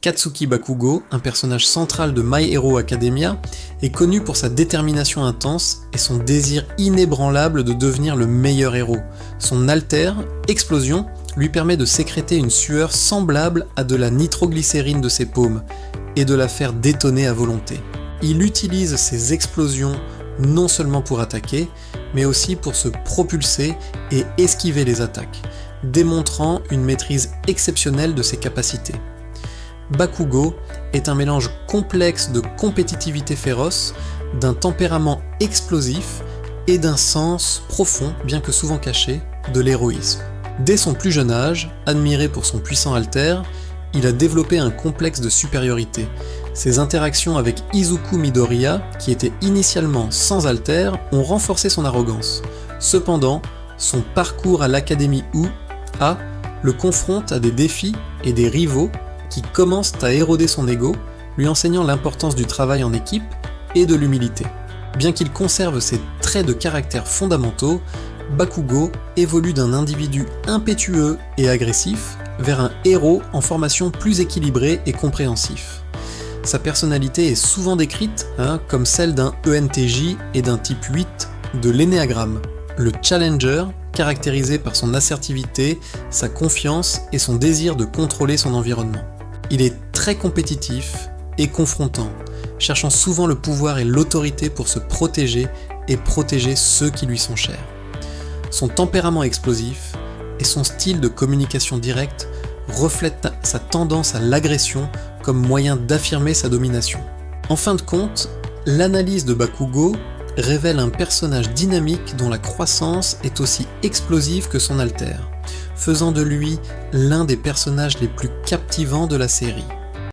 Katsuki Bakugo, un personnage central de My Hero Academia, est connu pour sa détermination intense et son désir inébranlable de devenir le meilleur héros. Son alter, Explosion, lui permet de sécréter une sueur semblable à de la nitroglycérine de ses paumes et de la faire détonner à volonté. Il utilise ces explosions non seulement pour attaquer, mais aussi pour se propulser et esquiver les attaques, démontrant une maîtrise exceptionnelle de ses capacités. Bakugo est un mélange complexe de compétitivité féroce, d'un tempérament explosif et d'un sens profond, bien que souvent caché, de l'héroïsme. Dès son plus jeune âge, admiré pour son puissant alter, il a développé un complexe de supériorité. Ses interactions avec Izuku Midoriya, qui était initialement sans alter, ont renforcé son arrogance. Cependant, son parcours à l'Académie U-A le confronte à des défis et des rivaux qui commencent à éroder son ego, lui enseignant l'importance du travail en équipe et de l'humilité. Bien qu'il conserve ses traits de caractère fondamentaux, Bakugo évolue d'un individu impétueux et agressif vers un héros en formation plus équilibré et compréhensif. Sa personnalité est souvent décrite comme celle d'un ENTJ et d'un type 8 de l'énéagramme, le challenger, caractérisé par son assertivité, sa confiance et son désir de contrôler son environnement. Il est très compétitif et confrontant, cherchant souvent le pouvoir et l'autorité pour se protéger et protéger ceux qui lui sont chers. Son tempérament explosif et son style de communication directe reflètent sa tendance à l'agression comme moyen d'affirmer sa domination. En fin de compte, l'analyse de Bakugo révèle un personnage dynamique dont la croissance est aussi explosive que son alter, faisant de lui l'un des personnages les plus captivants de la série.